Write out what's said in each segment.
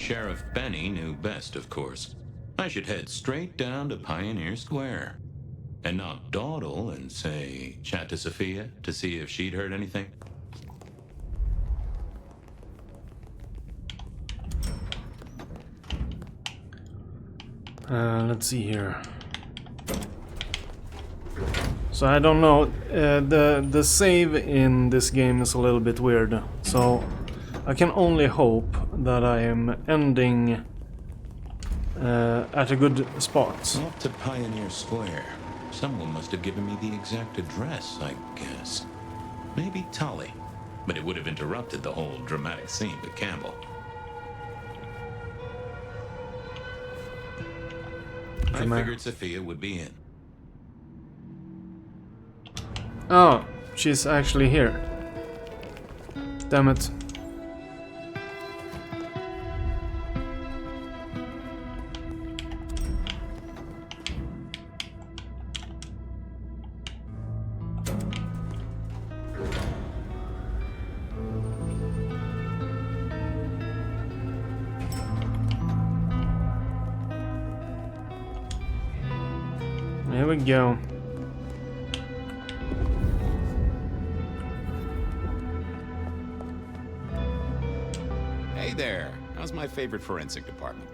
Sheriff Benny knew best, of course. I should head straight down to Pioneer Square and not dawdle and say, chat to Sophia to see if she'd heard anything. Let's see here. So I don't know, the save in this game is a little bit weird, so I can only hope that I am ending at a good spot. Up to Pioneer Square. Someone must have given me the exact address, I guess. Maybe Tully, but it would have interrupted the whole dramatic scene with Campbell. I figured Sophia would be in. Oh, she's actually here. Damn it. Here we go. Hey there. How's my favorite forensic department?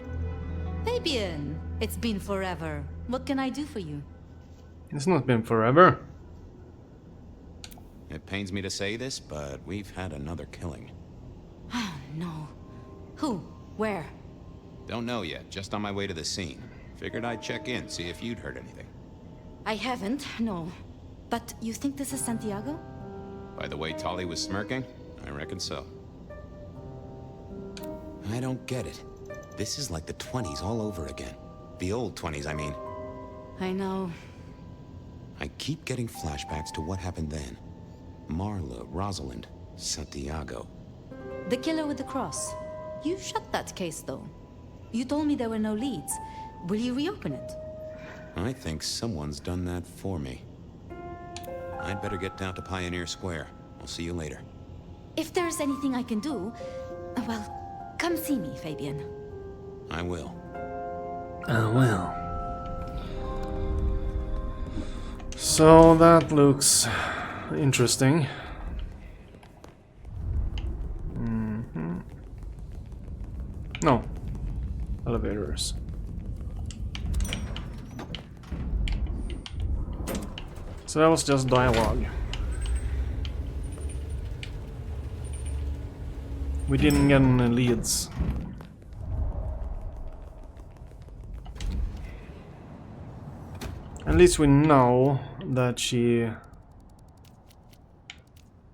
Fabian, it's been forever. What can I do for you? It's not been forever. It pains me to say this, but we've had another killing. Oh, no. Who? Where? Don't know yet, just on my way to the scene. Figured I'd check in, see if you'd heard anything. I haven't, no. But you think this is Santiago? By the way Tolly was smirking, I reckon so. I don't get it. This is like the 20s all over again. The old 20s, I mean. I know. I keep getting flashbacks to what happened then. Marla, Rosalind, Santiago. The killer with the cross. You shut that case, though. You told me there were no leads. Will you reopen it? I think someone's done that for me. I'd better get down to Pioneer Square. I'll see you later. If there's anything I can do, well, come see me, Fabian. I will. Well. So that looks interesting. No. Elevators. So that was just dialogue. We didn't get any leads. At least we know that she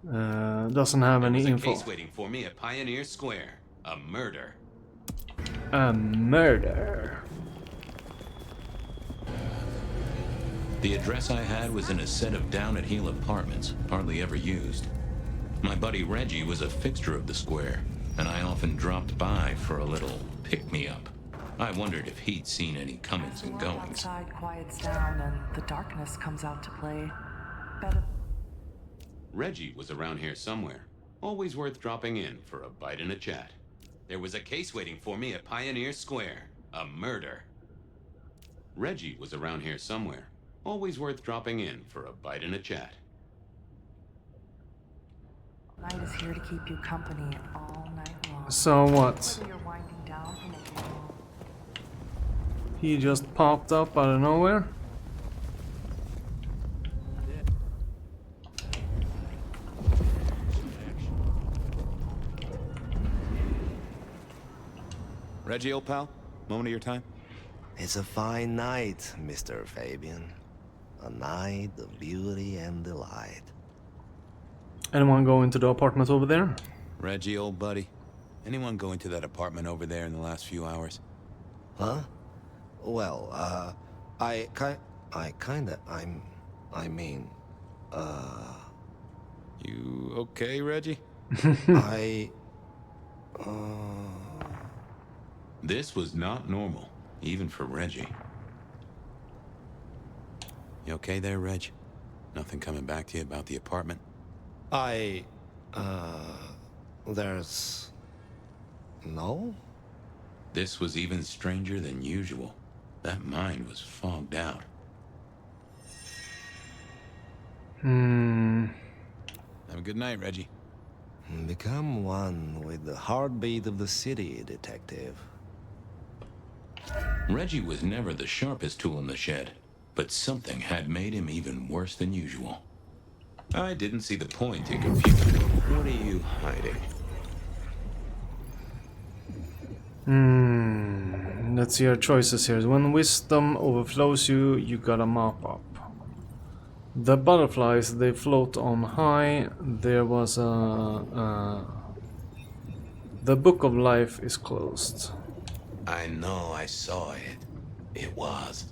doesn't have any info. There's a case waiting for me at Pioneer Square. A murder. A murder. The address I had was in a set of down-at-heel apartments, hardly ever used. My buddy Reggie was a fixture of the square, and I often dropped by for a little pick-me-up. I wondered if he'd seen any comings and goings. Outside quiets down and the darkness comes out to play. Better. Reggie was around here somewhere. Always worth dropping in for a bite and a chat. There was a case waiting for me at Pioneer Square. A murder. Reggie was around here somewhere. Always worth dropping in for a bite and a chat. Night is here to keep you company all night long. So what? Whether you're winding down from a game. He just popped up out of nowhere? Reggie, old pal, moment of your time? It's a fine night, Mr. Fabian. A night of beauty and delight. Anyone go into the apartment over there? Reggie, old buddy. Anyone go into that apartment over there in the last few hours? Huh? Well, I mean, You okay, Reggie? I, This was not normal, even for Reggie. You okay there, Reg? Nothing coming back to you about the apartment? there's... No? This was even stranger than usual. That mind was fogged out. Have a good night, Reggie. Become one with the heartbeat of the city, detective. Reggie was never the sharpest tool in the shed, but something had made him even worse than usual. I didn't see the point in confusing. What are you hiding? Let's see our choices here. When wisdom overflows you, you gotta mop up. The butterflies, they float on high. There was a... The book of life is closed. I know I saw it. It was.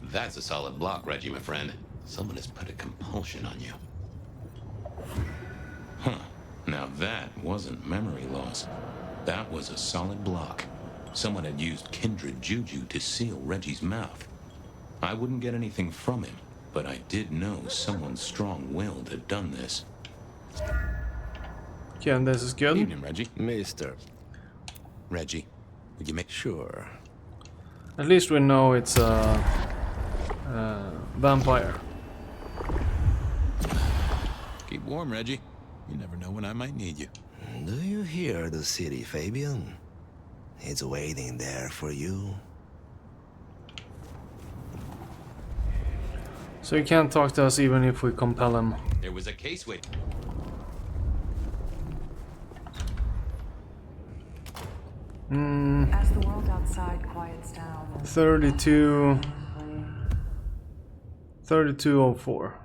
That's a solid block, Reggie, my friend. Someone has put a compulsion on you. Huh. Now that wasn't memory loss. That was a solid block. Someone had used kindred juju to seal Reggie's mouth. I wouldn't get anything from him, but I did know someone strong-willed had done this. Okay, and this is good. Evening, Reggie. Mister. Reggie, would you make Sure. At least we know it's a vampire. Keep warm, Reggie. You never know when I might need you. Do you hear the city, Fabian? It's waiting there for you. So he can't talk to us even if we compel him. There was a case waiting. As the world outside quiets down. 3204.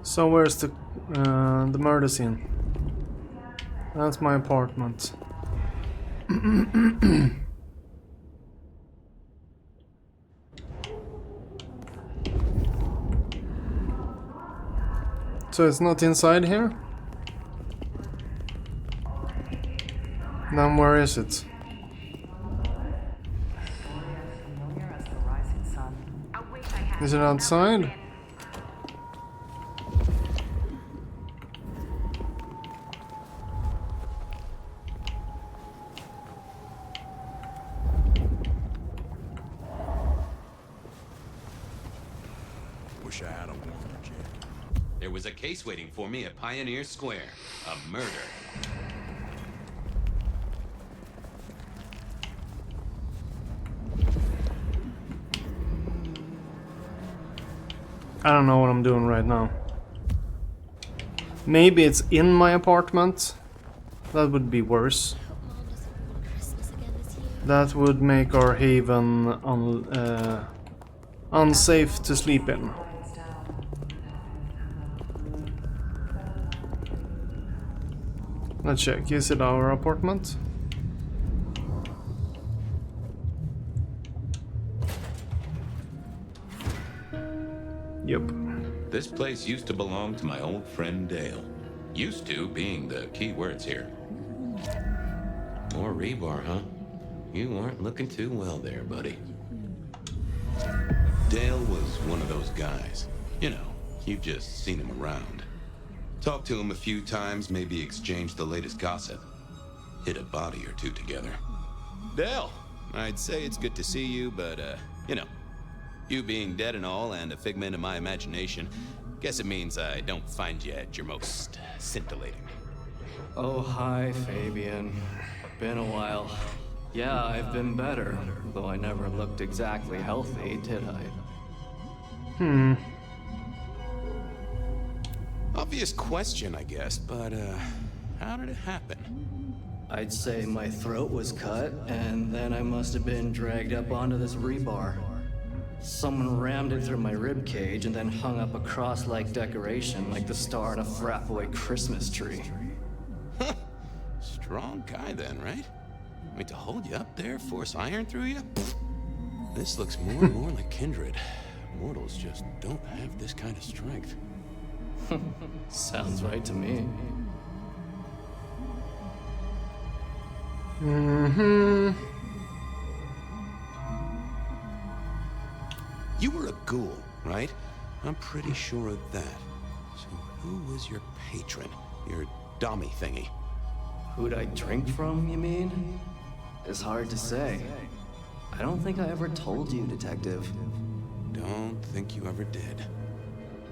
So where's the murder scene? That's my apartment. So it's not inside here? Then where is it? Is it outside? Wish I had a warmer jet. There was a case waiting for me at Pioneer Square. A murder. I don't know what I'm doing right now. Maybe it's in my apartment. That would be worse. That would make our haven unsafe to sleep in. Let's check. Is it our apartment? Yep. This place used to belong to my old friend Dale. Used to being the key words here. More rebar, huh? You aren't looking too well there, buddy. Dale was one of those guys. You know, you've just seen him around. Talked to him a few times, maybe exchanged the latest gossip. Hit a body or two together. Dale, I'd say it's good to see you, but, you know, you being dead and all and a figment of my imagination, guess it means I don't find you at your most scintillating. Oh, hi, Fabian. Been a while. Yeah, I've been better, though I never looked exactly healthy, did I? Obvious question, I guess, but, how did it happen? I'd say my throat was cut, and then I must have been dragged up onto this rebar. Someone rammed it through my rib cage and then hung up a cross-like decoration like the star on a frat boy Christmas tree. Strong guy then, right? I mean, to hold you up there, force iron through you? This looks more and more like kindred. Mortals just don't have this kind of strength. Sounds right to me. You were a ghoul, right? I'm pretty sure of that. So who was your patron? Your dummy thingy? Who'd I drink from, you mean? It's hard to say. I don't think I ever told you, Detective. Don't think you ever did.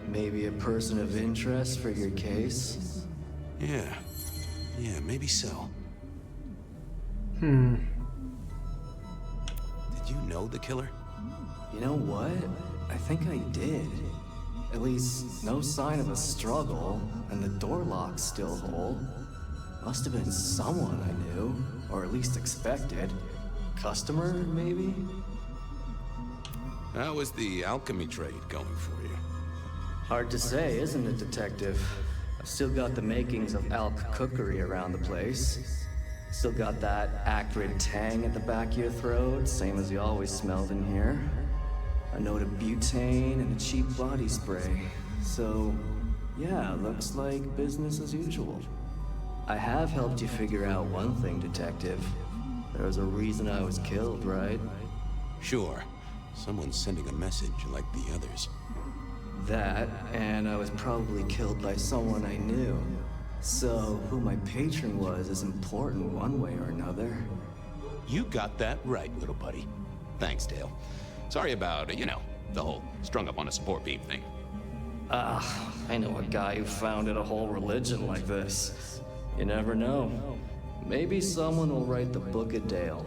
Maybe a person of interest for your case? Yeah, maybe so. Hmm. Did you know the killer? You know what? I think I did. At least, no sign of a struggle, and the door lock's still whole. Must have been someone I knew, or at least expected. Customer, maybe? How was the alchemy trade going for you? Hard to say, isn't it, Detective? I've still got the makings of alk cookery around the place. Still got that acrid tang at the back of your throat, same as you always smelled in here. A note of butane and a cheap body spray. So, yeah, looks like business as usual. I have helped you figure out one thing, Detective. There was a reason I was killed, right? Sure. Someone's sending a message like the others. That, and I was probably killed by someone I knew. So, who my patron was is important one way or another. You got that right, little buddy. Thanks, Dale. Sorry about, the whole strung up on a sport beam thing. I know a guy who founded a whole religion like this. You never know. Maybe someone will write the Book of Dale.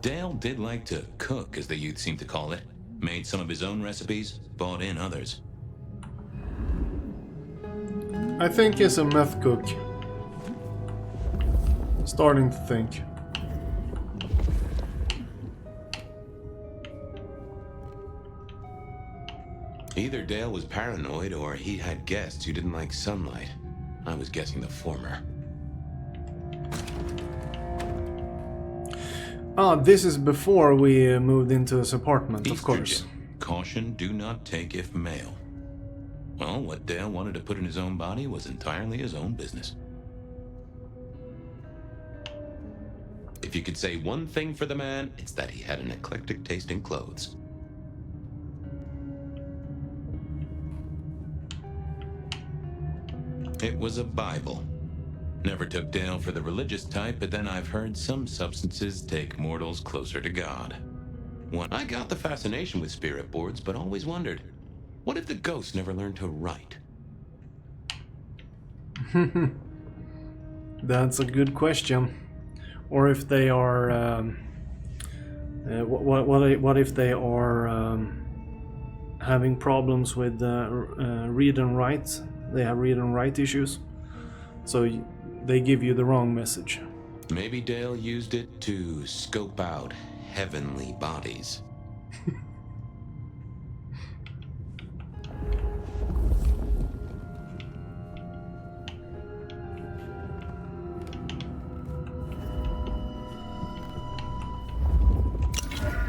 Dale did like to cook, as the youth seem to call it. Made some of his own recipes, bought in others. I think he's a meth cook. Starting to think. Either Dale was paranoid or he had guests who didn't like sunlight. I was guessing the former. Ah, this is before we moved into his apartment, of course. Estrogen. Caution, do not take if male. Well, what Dale wanted to put in his own body was entirely his own business. If you could say one thing for the man, it's that he had an eclectic taste in clothes. It was a Bible. Never took Dale for the religious type, but then I've heard some substances take mortals closer to God. I got the fascination with spirit boards, but always wondered, what if the ghosts never learned to write? That's a good question. Or if they are... what if they are having problems with read and write? They have read and write issues. So they give you the wrong message. Maybe Dale used it to scope out heavenly bodies.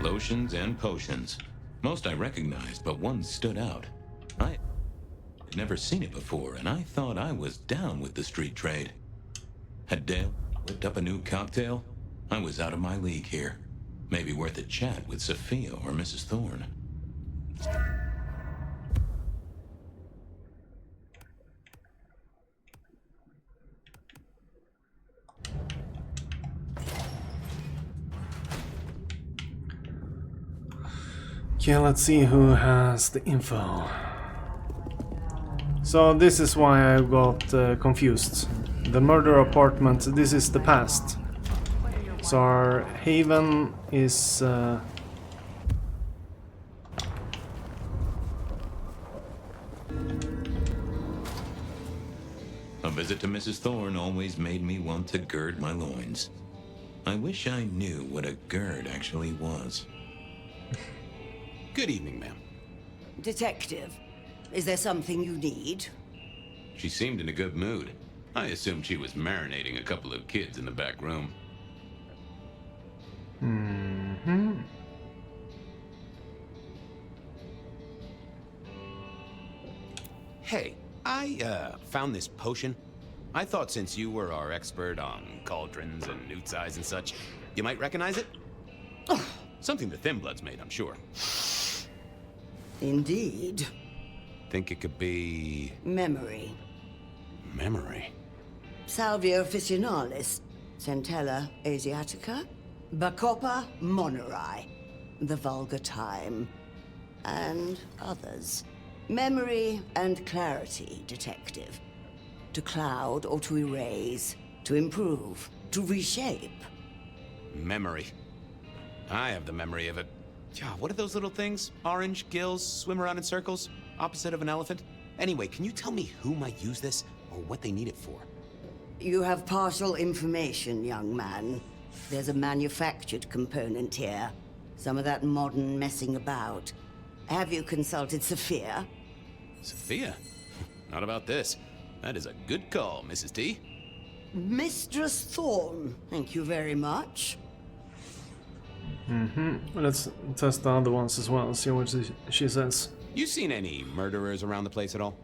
Lotions and potions. Most I recognized, but one stood out. I had never seen it before, and I thought I was down with the street trade. Had Dale whipped up a new cocktail? I was out of my league here. Maybe worth a chat with Sophia or Mrs. Thorne. Okay, let's see who has the info. So this is why I got confused. The murder apartment, this is the past. So our haven is... A visit to Mrs. Thorne always made me want to gird my loins. I wish I knew what a gird actually was. Good evening, ma'am. Detective, is there something you need? She seemed in a good mood. I assumed she was marinating a couple of kids in the back room. Hey, I found this potion. I thought since you were our expert on cauldrons and newt eyes and such, you might recognize it? Something the Thin Bloods made, I'm sure. Indeed. Think it could be... Memory. memory. Salvia officinalis, Centella asiatica, Bacopa moneri, the vulgar time, and others. Memory and clarity, detective. To cloud or to erase, to improve, to reshape. Memory. I have the memory of it. Yeah, what are those little things? Orange gills, swim around in circles, opposite of an elephant? Anyway, can you tell me who might use this, or what they need it for? You have partial information, young man. There's a manufactured component here. Some of that modern messing about. Have you consulted Sophia? Sophia? Not about this. That is a good call, Mrs. T. Mistress Thorne, thank you very much. Let's test the other ones as well, see what she says. You seen any murderers around the place at all?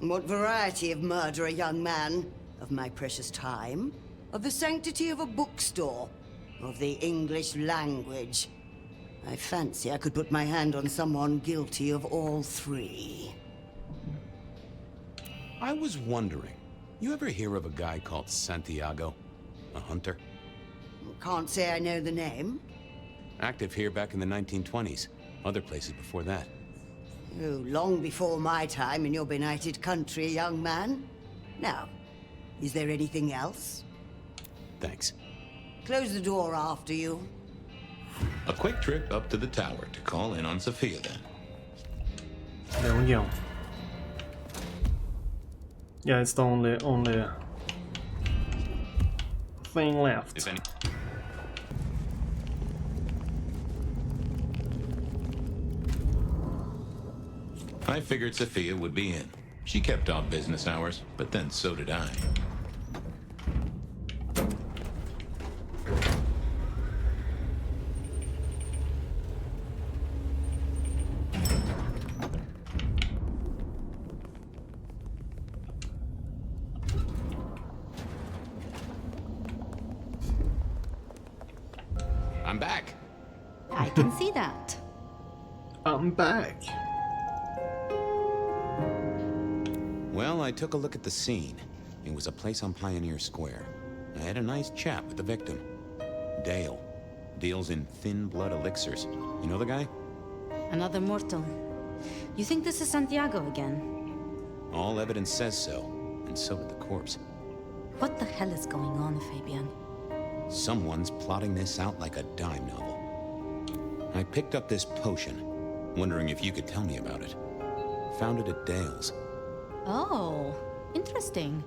What variety of murder, young man? Of my precious time? Of the sanctity of a bookstore? Of the English language? I fancy I could put my hand on someone guilty of all three. I was wondering, you ever hear of a guy called Santiago? A hunter? Can't say I know the name. Active here back in the 1920s. Other places before that. Oh, long before my time in your benighted country, young man. Now, is there anything else? Thanks. Close the door after you. A quick trip up to the tower to call in on Sophia then. There we go. Yeah, it's the only thing left. If any... I figured Sophia would be in. She kept off business hours, but then so did I. I'm back. I can see that. I'm back. Well, I took a look at the scene. It was a place on Pioneer Square. I had a nice chat with the victim. Dale. Deals in thin blood elixirs. You know the guy? Another mortal. You think this is Santiago again? All evidence says so. And so did the corpse. What the hell is going on, Fabian? Someone's plotting this out like a dime novel. I picked up this potion, wondering if you could tell me about it. Found it at Dale's. Oh, interesting.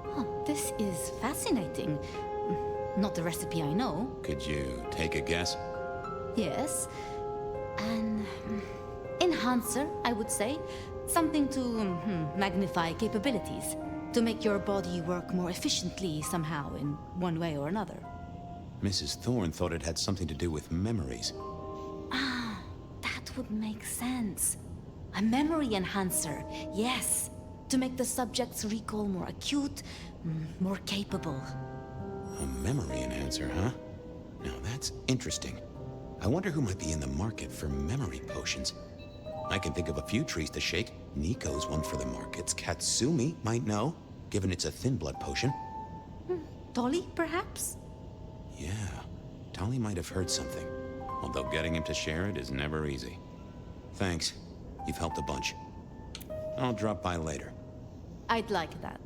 Oh, this is fascinating. Not the recipe I know. Could you take a guess? Yes. An enhancer, I would say. Something to magnify capabilities. To make your body work more efficiently somehow, in one way or another. Mrs. Thorne thought it had something to do with memories. Ah, that would make sense. A memory enhancer, yes. To make the subject's recall more acute, more capable. A memory enhancer, huh? Now that's interesting. I wonder who might be in the market for memory potions. I can think of a few trees to shake. Nico's one for the markets. Katsumi might know, given it's a thin blood potion. Dolly, perhaps? Yeah, Tolly might have heard something. Although getting him to share it is never easy. Thanks. You've helped a bunch. I'll drop by later. I'd like that.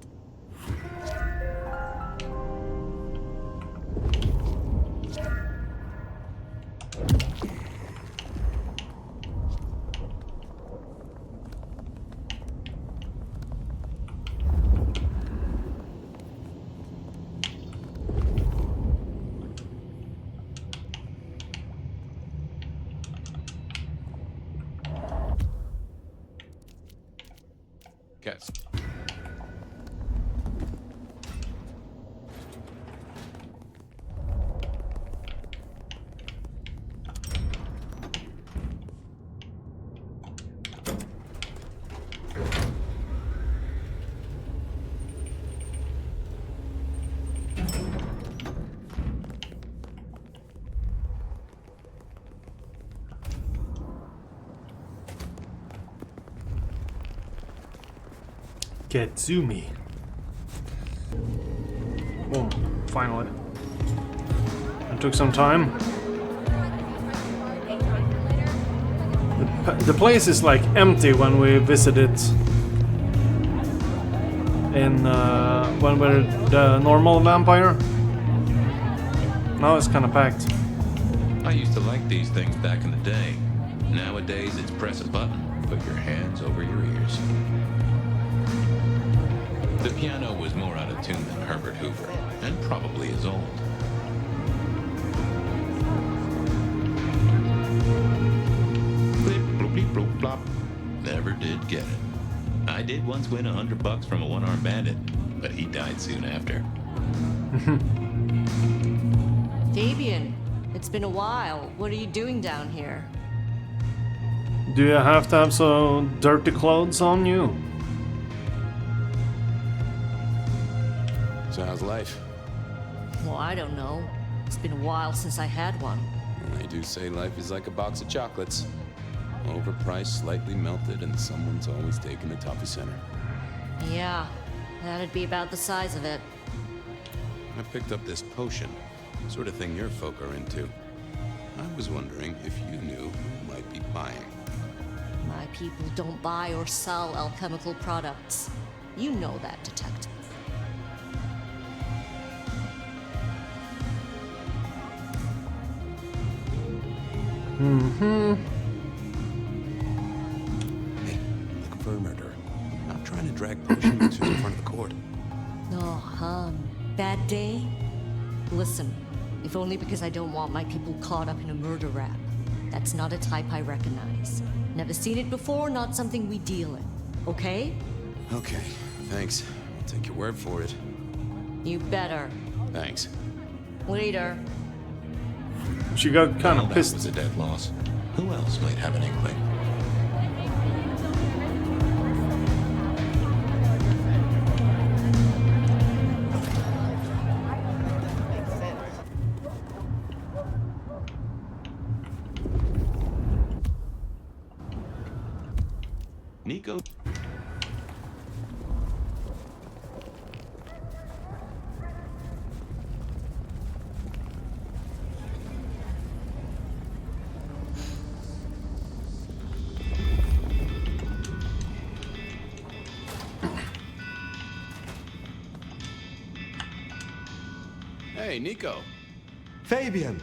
Cats. Ketsumi. Boom, finally. It took some time. The place is like empty when we visit it. In when we're the normal vampire. Now it's kind of packed. I used to like these things back in the day. Nowadays, it's press a button, put your hands over your ears. The piano was more out of tune than Herbert Hoover, and probably as old. Blip, bloop, beep, bloop, blop. Never did get it. I did once win $100 from a one-armed bandit, but he died soon after. Fabian, it's been a while. What are you doing down here? Do you have to have so dirty clothes on you? So how's life? Well, I don't know. It's been a while since I had one. They do say life is like a box of chocolates. Overpriced, slightly melted, and someone's always taking the toffee center. Yeah, that'd be about the size of it. I picked up this potion. Sort of thing your folk are into. I was wondering if you knew who might be buying. My people don't buy or sell alchemical products. You know that, detective. Hey, looking for a murderer. Not trying to drag potion users in front of the court. Oh, bad day? Listen, if only because I don't want my people caught up in a murder rap. That's not a type I recognize. Never seen it before, not something we deal in. Okay? Okay, thanks. I'll take your word for it. You better. Thanks. Later. She got kind Well, of that pissed. was a dead loss. Who else might have an inkling? Nico. Hey, Nico. Fabian!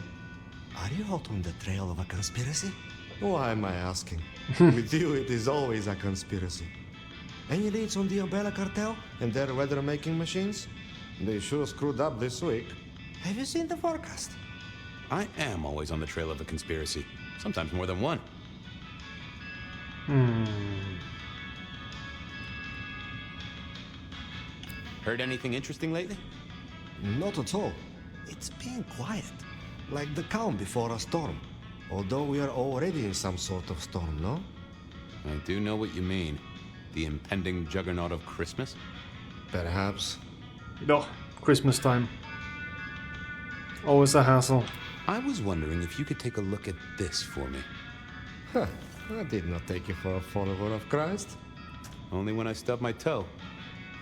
Are you out on the trail of a conspiracy? Why am I asking? With you, it is always a conspiracy. Any leads on the Umbrella Cartel and their weather-making machines? They sure screwed up this week. Have you seen the forecast? I am always on the trail of a conspiracy. Sometimes more than one. Heard anything interesting lately? Not at all. It's been quiet. Like the calm before a storm. Although we are already in some sort of storm, no? I do know what you mean. The impending juggernaut of Christmas? Perhaps. Oh, Christmas time. Always a hassle. I was wondering if you could take a look at this for me. Huh. I did not take you for a follower of Christ. Only when I stubbed my toe.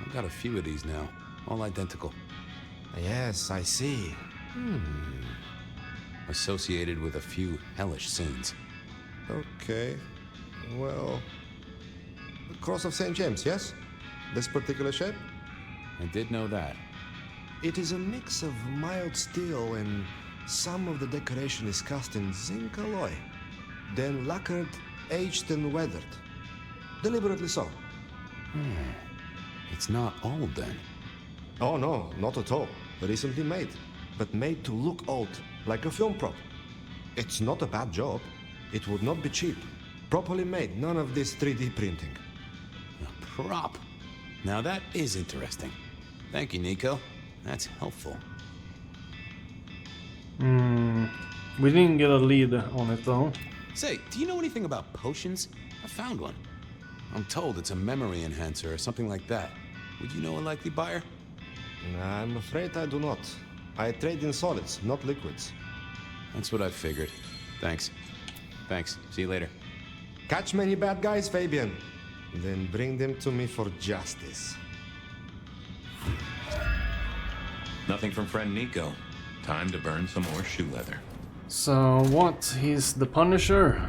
I've got a few of these now. All identical. Yes, I see. Associated with a few hellish scenes. Okay. Well... The Cross of St. James, yes? This particular shape? I did know that. It is a mix of mild steel and some of the decoration is cast in zinc alloy. Then lacquered, aged and weathered. Deliberately so. It's not old then. Oh no, not at all. Recently made. But made to look old, like a film prop. It's not a bad job. It would not be cheap. Properly made, none of this 3D printing. A prop. Now that is interesting. Thank you, Nico. That's helpful. We didn't get a lead on it though. Say, do you know anything about potions? I found one. I'm told it's a memory enhancer or something like that. Would you know a likely buyer? I'm afraid I do not. I trade in solids, not liquids. That's what I figured. Thanks. Thanks. See you later. Catch many bad guys, Fabian. Then bring them to me for justice. Nothing from friend Nico. Time to burn some more shoe leather. So what? He's the Punisher?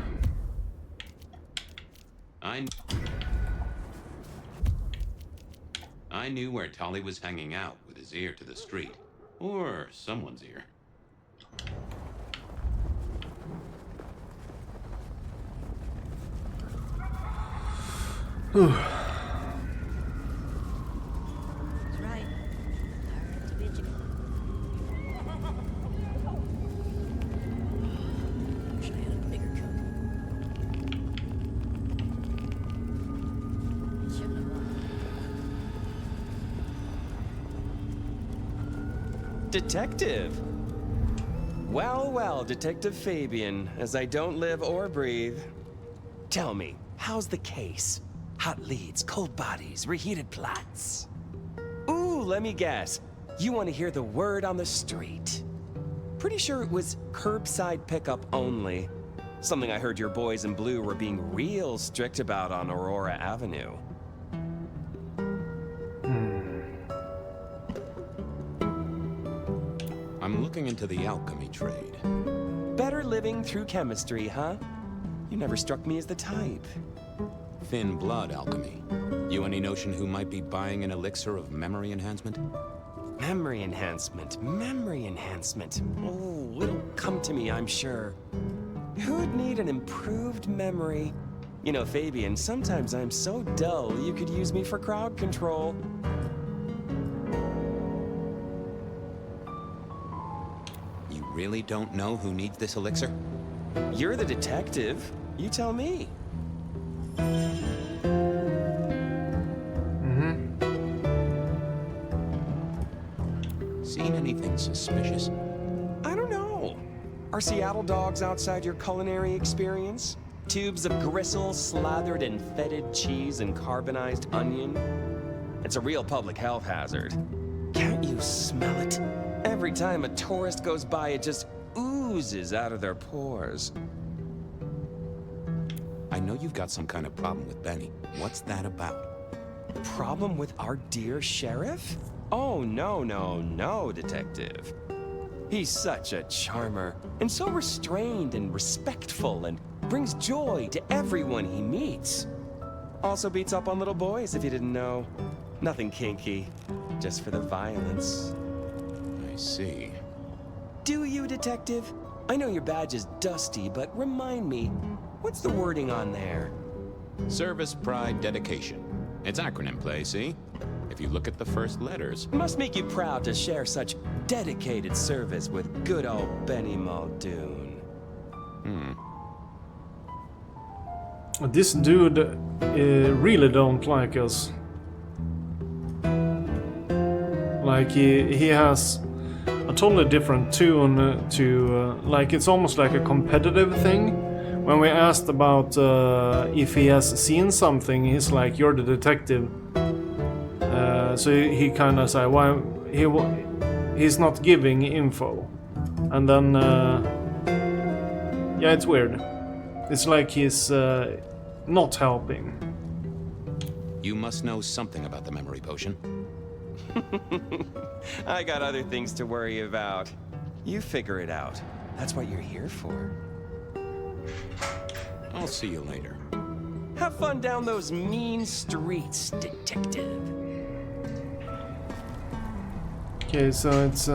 I knew where Tolly was hanging out with his ear to the street. Or someone's ear. Whew. That's right. Learn to be Wish I had a bigger coat. Shouldn't have won. Detective! Well, well, Detective Fabian, as I don't live or breathe. Tell me, how's the case? Hot leads, cold bodies, reheated plots. Ooh, let me guess. You want to hear the word on the street. Pretty sure it was curbside pickup only. Something I heard your boys in blue were being real strict about on Aurora Avenue. I'm looking into the alchemy trade. Better living through chemistry, huh? You never struck me as the type. Thin blood alchemy. You any notion who might be buying an elixir of memory enhancement? Memory enhancement, memory enhancement. Oh, it'll come to me, I'm sure. Who'd need an improved memory? You know, Fabian, sometimes I'm so dull you could use me for crowd control. You really don't know who needs this elixir? You're the detective. You tell me. Seen anything suspicious? I don't know. Are Seattle dogs outside your culinary experience? Tubes of gristle slathered in fetid cheese and carbonized onion? It's a real public health hazard. Can't you smell it? Every time a tourist goes by, it just oozes out of their pores. I know you've got some kind of problem with Benny. What's that about? Problem with our dear sheriff? Oh, no, no, no, Detective. He's such a charmer, and so restrained and respectful, and brings joy to everyone he meets. Also beats up on little boys, if you didn't know. Nothing kinky, just for the violence. I see. Do you, Detective? I know your badge is dusty, but remind me, what's the wording on there? Service, pride, dedication. It's acronym play, see? If you look at the first letters. Must make you proud to share such dedicated service with good old Benny Muldoon. This dude really don't like us. Like he has a totally different tune to like it's almost like a competitive thing. When we asked about if he has seen something, he's like, "You're the detective." So he kind of said, "Why he's not giving info," and then yeah, it's weird. It's like he's not helping. You must know something about the memory potion. I got other things to worry about. You figure it out. That's what you're here for. I'll see you later. Have fun down those mean streets, Detective. Okay, so it's